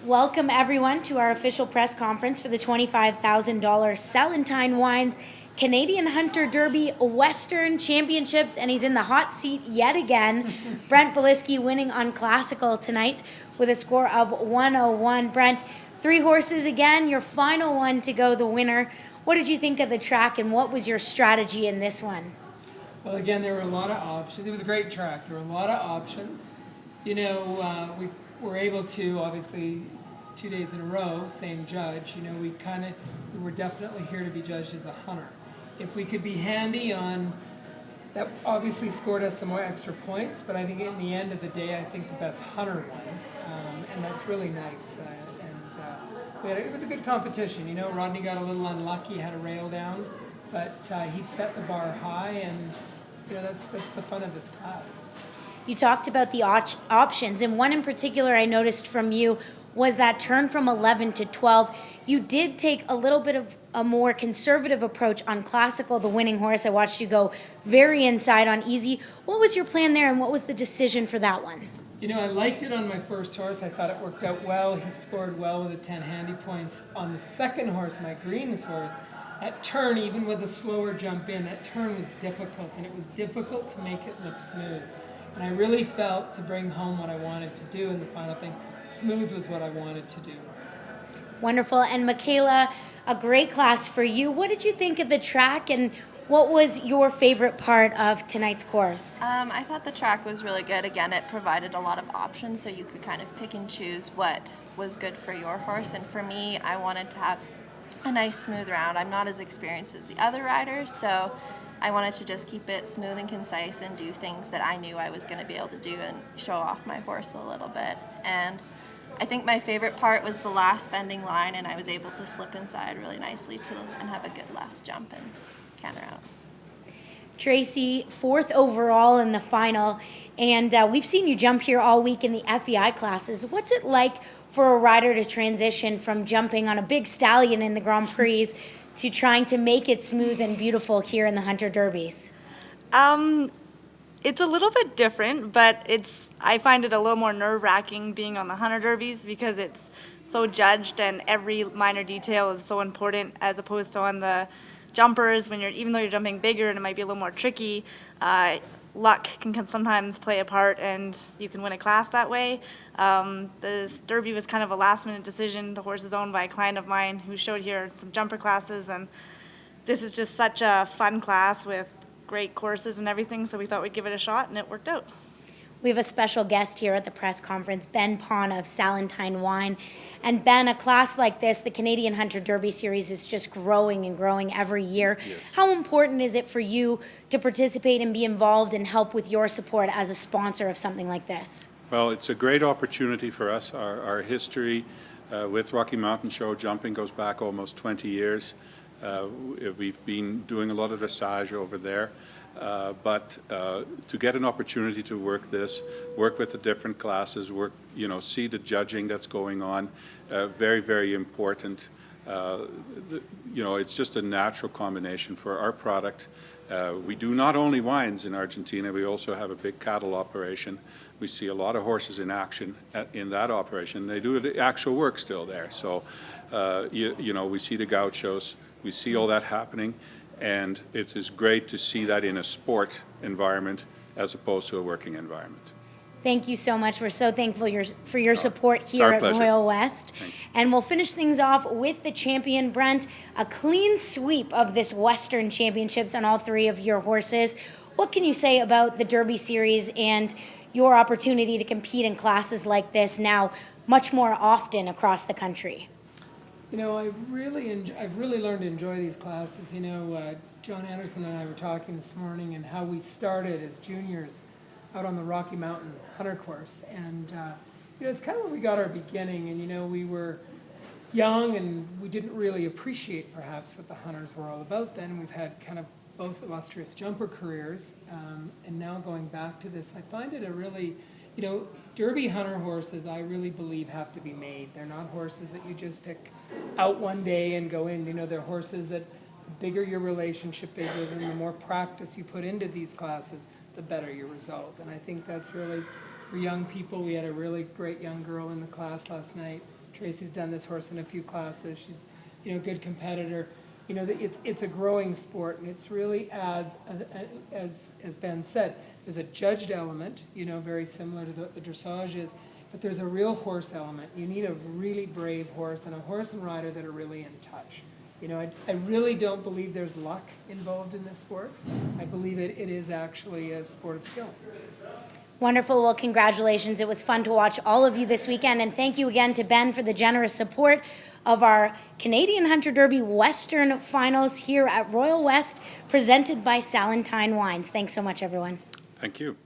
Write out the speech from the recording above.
Welcome everyone to our official press conference for the $25,000 Salentein Wines Canadian Hunter Derby Western Championships, and he's in the hot seat yet again. Brent Beliski winning on Classical tonight with a score of 101. Brent, 3 horses again, your final one to go the winner. What did you think of the track, and what was your strategy in this one? Well, again, there were a lot of options. It was a great track. There were a lot of options. We were able to, obviously, 2 days in a row, same judge. We were definitely here to be judged as a hunter. If we could be handy on, that obviously scored us some more extra points, but I think in the end of the day, I think the best hunter won, and that's really nice. It was a good competition. Rodney got a little unlucky, had a rail down, but he'd set the bar high, and that's the fun of this class. You talked about the options, and one in particular I noticed from you was that turn from 11 to 12. You did take a little bit of a more conservative approach on Classical, the winning horse. I watched you go very inside on Easy. What was your plan there, and what was the decision for that one? I liked it on my first horse. I thought it worked out well. He scored well with the 10 handy points. On the second horse, my greens horse, that turn, even with a slower jump in, that turn was difficult, and it was difficult to make it look smooth. And I really felt, to bring home what I wanted to do in the final thing, smooth was what I wanted to do. Wonderful. And Michaela, a great class for you. What did you think of the track, and what was your favorite part of tonight's course? I thought the track was really good. Again, it provided a lot of options, so you could kind of pick and choose what was good for your horse. And for me, I wanted to have a nice smooth round. I'm not as experienced as the other riders, so I wanted to just keep it smooth and concise and do things that I knew I was going to be able to do and show off my horse a little bit. And I think my favorite part was the last bending line, and I was able to slip inside really nicely and have a good last jump and canter out. Tracy, 4th overall in the final, and we've seen you jump here all week in the FEI classes. What's it like for a rider to transition from jumping on a big stallion in the Grand Prix to trying to make it smooth and beautiful here in the Hunter Derbies? It's a little bit different, but I find it a little more nerve-wracking being on the Hunter Derbies because it's so judged and every minor detail is so important, as opposed to on the jumpers when even though you're jumping bigger and it might be a little more tricky, luck can sometimes play a part and you can win a class that way. This Derby was kind of a last-minute decision. The horse is owned by a client of mine who showed here some jumper classes, and this is just such a fun class with great courses and everything, so we thought we'd give it a shot, and it worked out. We have a special guest here at the press conference, Ben Pon of Salentein Wine. And Ben, a class like this, the Canadian Hunter Derby Series, is just growing and growing every year. Yes. How important is it for you to participate and be involved and help with your support as a sponsor of something like this? Well, it's a great opportunity for us. Our history with Rocky Mountain Show jumping goes back almost 20 years. We've been doing a lot of dressage over there, but to get an opportunity to work with the different classes, see the judging that's going on, very, very important. It's just a natural combination for our product. We do not only wines in Argentina, we also have a big cattle operation. We see a lot of horses in action in that operation. They do the actual work still there. So, we see the gauchos. We see all that happening, and it is great to see that in a sport environment as opposed to a working environment. Thank you so much. We're so thankful for your support here at pleasure. Royal West. Thanks. And we'll finish things off with the champion, Brent. A clean sweep of this Western Championships on all 3 of your horses. What can you say about the Derby Series and your opportunity to compete in classes like this now much more often across the country? I've really learned to enjoy these classes. John Anderson and I were talking this morning and how we started as juniors out on the Rocky Mountain Hunter course. And, it's kind of where we got our beginning. And, we were young and we didn't really appreciate perhaps what the hunters were all about then. We've had kind of both illustrious jumper careers, and now going back to this, I find it a really, Derby hunter horses, I really believe, have to be made. They're not horses that you just pick out one day and go in. They're horses that the bigger your relationship is with them, the more practice you put into these classes, the better your result. And I think that's really, for young people, we had a really great young girl in the class last night, Tracy's done this horse in a few classes. She's, you know, a good competitor. You know, it's a growing sport, and it's really adds, as Ben said, there's a judged element, you know, very similar to the dressage is, but there's a real horse element. You need a really brave horse and a horse and rider that are really in touch. You know, I really don't believe there's luck involved in this sport. I believe it is actually a sport of skill. Wonderful. Well, congratulations. It was fun to watch all of you this weekend. And thank you again to Ben for the generous support of our Canadian Hunter Derby Western Finals here at Royal West, presented by Salentein Wines. Thanks so much, everyone. Thank you.